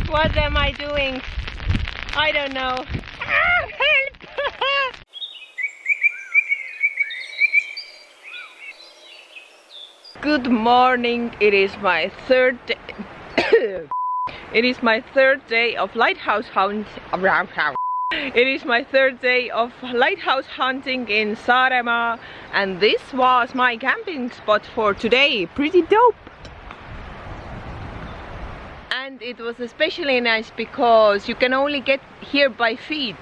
What am I doing? I don't know. Help! Good morning. It is my third day. It is my third day of lighthouse hunt. It is my third day of lighthouse hunting in Saaremaa, and this was my camping spot for today. Pretty dope. And it was especially nice because you can only get here by feet,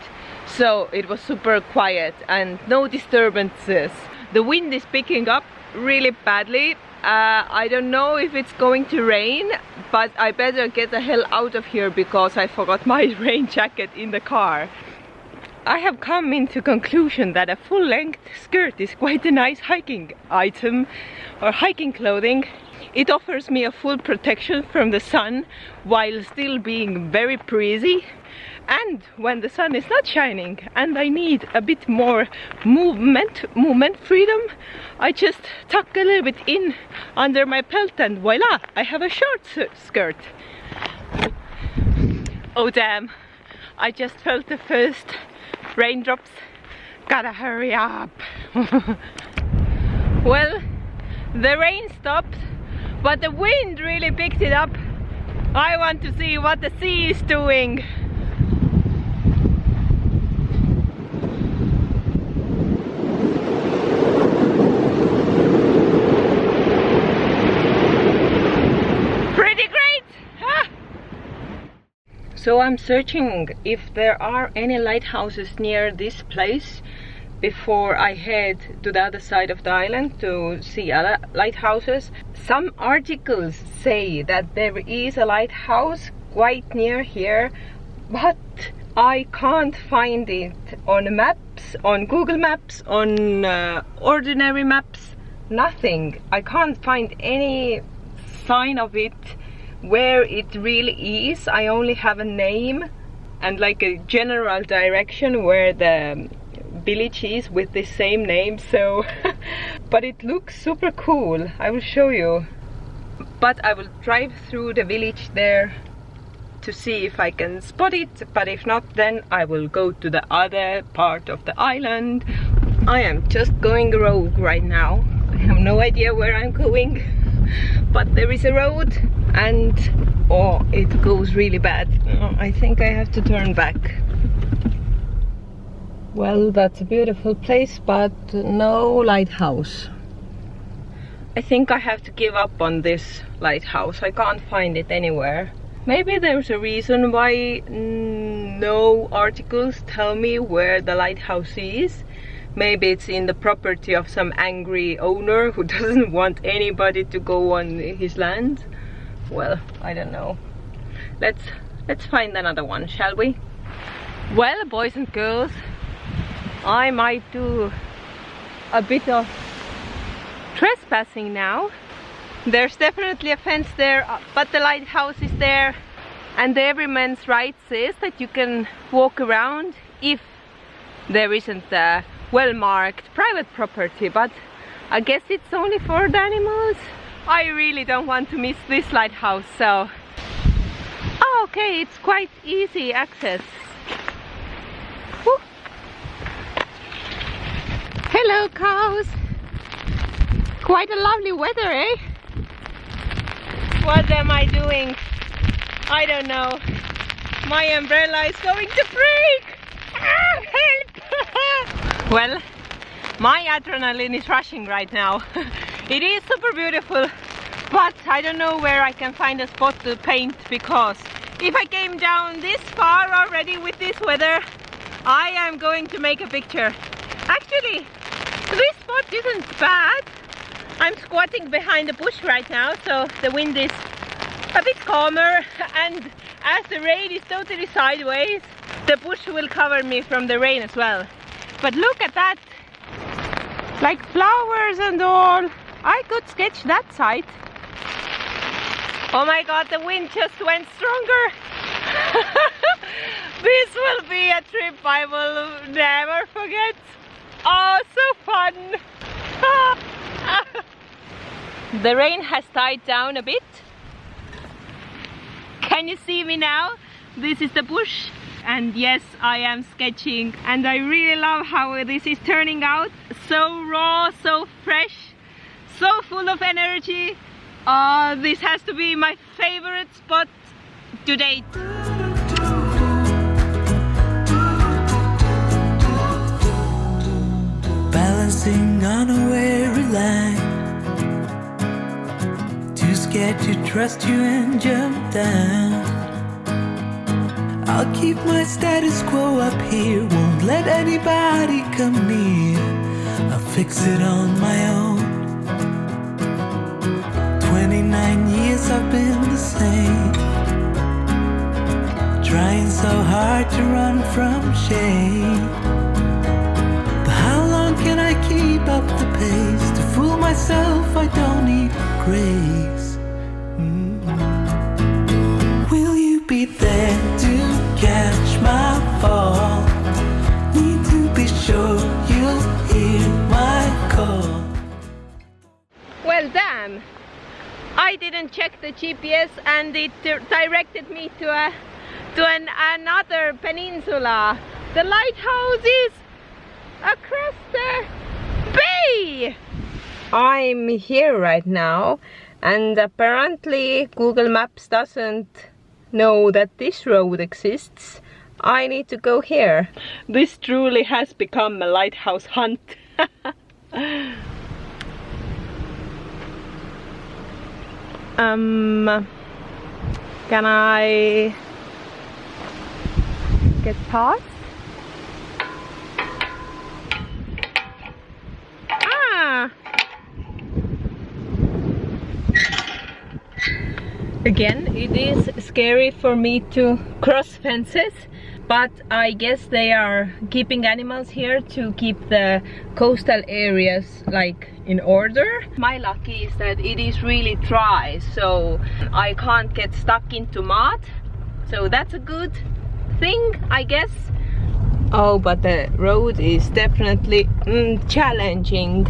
so it was super quiet and no disturbances. The wind is picking up really badly. I don't know if it's going to rain, but I better get the hell out of here because I forgot my rain jacket in the car. I have come into conclusion that a full-length skirt is quite a nice hiking item or hiking clothing. It offers me a full protection from the sun while still being very breezy, and when the sun is not shining and I need a bit more movement freedom, I just tuck a little bit in under my pelt and voila, I have a short skirt. Oh damn, I just felt the first raindrops. Gotta hurry up. Well, the rain stopped, but the wind really picked it up. I want to see what the sea is doing. Pretty great! Ah! So I'm searching if there are any lighthouses near this place before I head to the other side of the island to see other lighthouses. Some articles say that there is a lighthouse quite near here, but I can't find it on maps, on Google Maps, on ordinary maps, nothing. I can't find any sign of it where it really is. I only have a name and like a general direction where the village is with the same name, so but it looks super cool. I will show you, but I will drive through the village there to see if I can spot it, but if not, then I will go to the other part of the island. I am just going rogue right now. I have no idea where I'm going, but there is a road and oh, it goes really bad. I think I have to turn back. Well, that's a beautiful place, but no lighthouse. I think I have to give up on this lighthouse. I can't find it anywhere. Maybe there's a reason why no articles tell me where the lighthouse is. Maybe it's in the property of some angry owner who doesn't want anybody to go on his land. Well, I don't know. Let's find another one, shall we? Well, boys and girls, I might do a bit of trespassing now. There's definitely a fence there, but the lighthouse is there, and the everyman's right says that you can walk around if there isn't a well-marked private property, but I guess it's only for the animals. I really don't want to miss this lighthouse, so oh, okay, it's quite easy access. Woo. Hello cows! Quite a lovely weather, eh? What am I doing? I don't know. My umbrella is going to break! Ah, help! Well, my adrenaline is rushing right now. It is super beautiful, but I don't know where I can find a spot to paint, because if I came down this far already with this weather, I am going to make a picture. Actually, this spot isn't bad. I'm squatting behind a bush right now, so the wind is a bit calmer, and as the rain is totally sideways, the bush will cover me from the rain as well. But look at that, like flowers and all. I could sketch that side. Oh my god, the wind just went stronger. This will be a trip I will never forget. Oh, so fun! The rain has died down a bit. Can you see me now? This is the bush. And yes, I am sketching. And I really love how this is turning out. So raw, so fresh, so full of energy. This has to be my favorite spot to date. Balancing on a weary line, too scared to trust you and jump down. I'll keep my status quo up here, won't let anybody come near. I'll fix it on my own. 29 years I've been the same, trying so hard to run from shame. But how long can I keep up the pace? To fool myself I don't need grace. Will you be there to catch my fall? Need to be sure you'll hear my call. Well, damn! I didn't check the GPS and it directed me to another peninsula. The lighthouse is across the bay! I'm here right now, and apparently Google Maps doesn't know that this road exists. I need to go here. This truly has become a lighthouse hunt. Can I get past? Again, it is scary for me to cross fences, but I guess they are keeping animals here to keep the coastal areas like in order. My luck is that it is really dry, so I can't get stuck into mud, so that's a good thing, I guess. Oh, but the road is definitely challenging.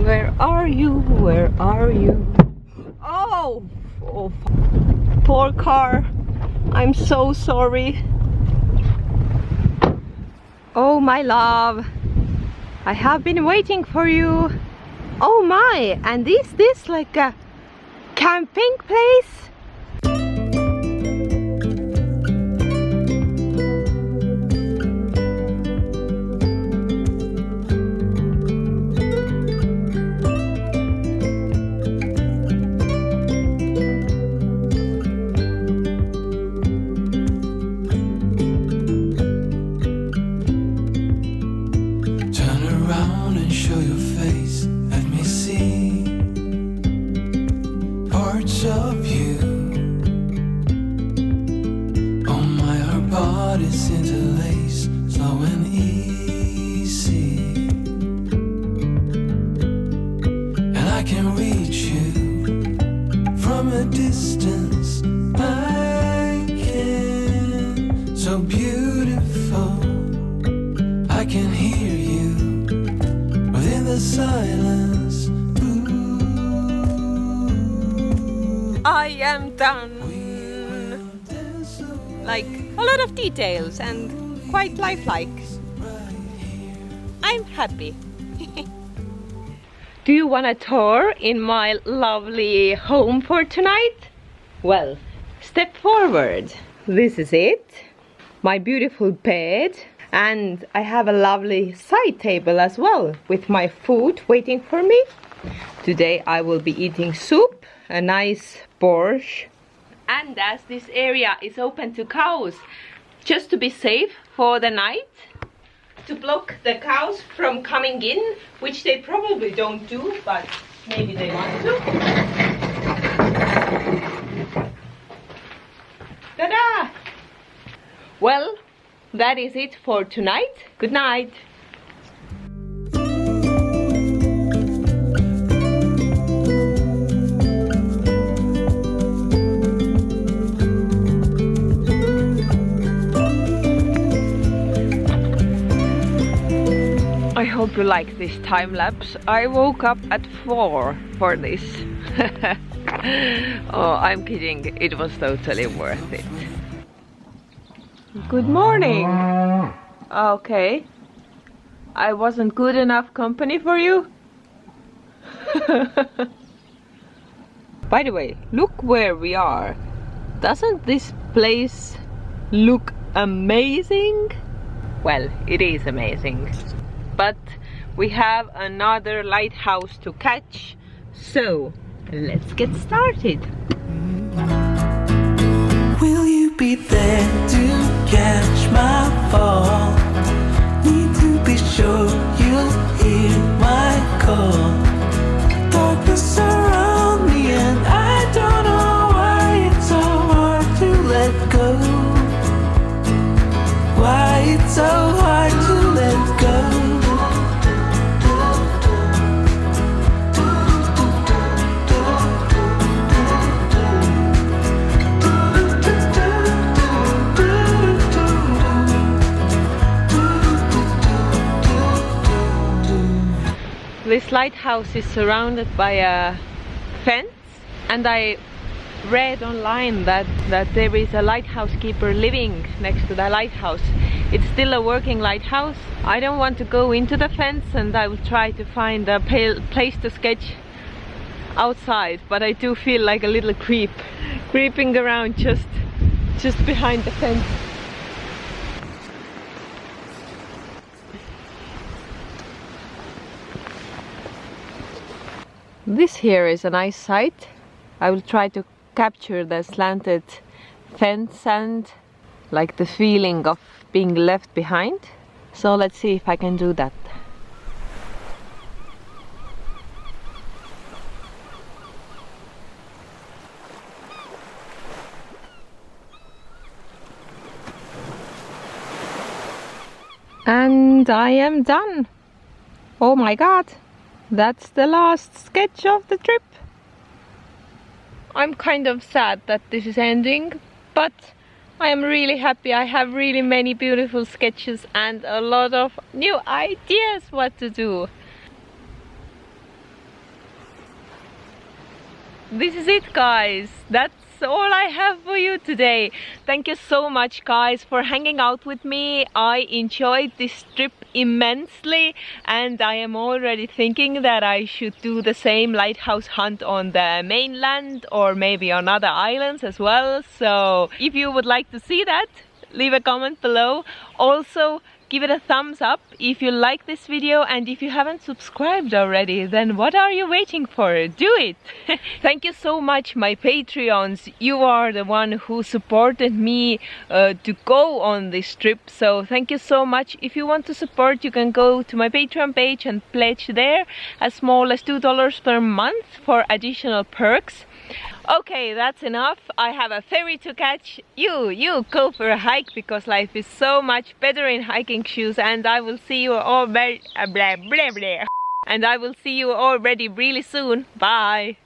Where are you? Where are you? Oh, poor car. I'm so sorry. Oh, my love, I have been waiting for you. Oh my, and is this like a camping place? I am done. Like a lot of details and quite lifelike. I'm happy. Do you want a tour in my lovely home for tonight? Well, step forward. This is it. My beautiful bed. And I have a lovely side table as well with my food waiting for me. Today I will be eating soup, a nice borscht. And as this area is open to cows, just to be safe for the night, to block the cows from coming in, which they probably don't do, but maybe they want to. Ta-da! Well, that is it for tonight. Good night. I hope you like this time lapse. I woke up at 4 for this. Oh, I'm kidding. It was totally worth it. Good morning. Okay. I wasn't good enough company for you? By the way, look where we are. Doesn't this place look amazing? Well, it is amazing. But we have another lighthouse to catch, so let's get started. Will you be there to catch my fall? Need to be sure you'll hear my call. Darkness around me and I don't know why it's so hard to let go. Why it's so hard to let go. This lighthouse is surrounded by a fence, and I read online that there is a lighthouse keeper living next to the lighthouse. It's still a working lighthouse. I don't want to go into the fence, and I will try to find a place to sketch outside, but I do feel like a little creep creeping around just behind the fence. This here is a nice site. I will try to capture the slanted fence and like the feeling of being left behind. So let's see if I can do that. And I am done. Oh my god. That's the last sketch of the trip. I'm kind of sad that this is ending, but I am really happy. I have really many beautiful sketches and a lot of new ideas what to do. This is it, guys. That's all I have for you today. Thank you so much, guys, for hanging out with me. I enjoyed this trip immensely, and I am already thinking that I should do the same lighthouse hunt on the mainland or maybe on other islands as well. So if you would like to see that, leave a comment below. Also, give it a thumbs up if you like this video, and if you haven't subscribed already, then what are you waiting for? Do it! Thank you so much, my Patreons. You are the one who supported me to go on this trip, so thank you so much. If you want to support, you can go to my Patreon page and pledge there, as small as $2 per month for additional perks. Okay, that's enough. I have a ferry to catch. You go for a hike, because life is so much better in hiking shoes, and I will see you all and I will see you already really soon. Bye.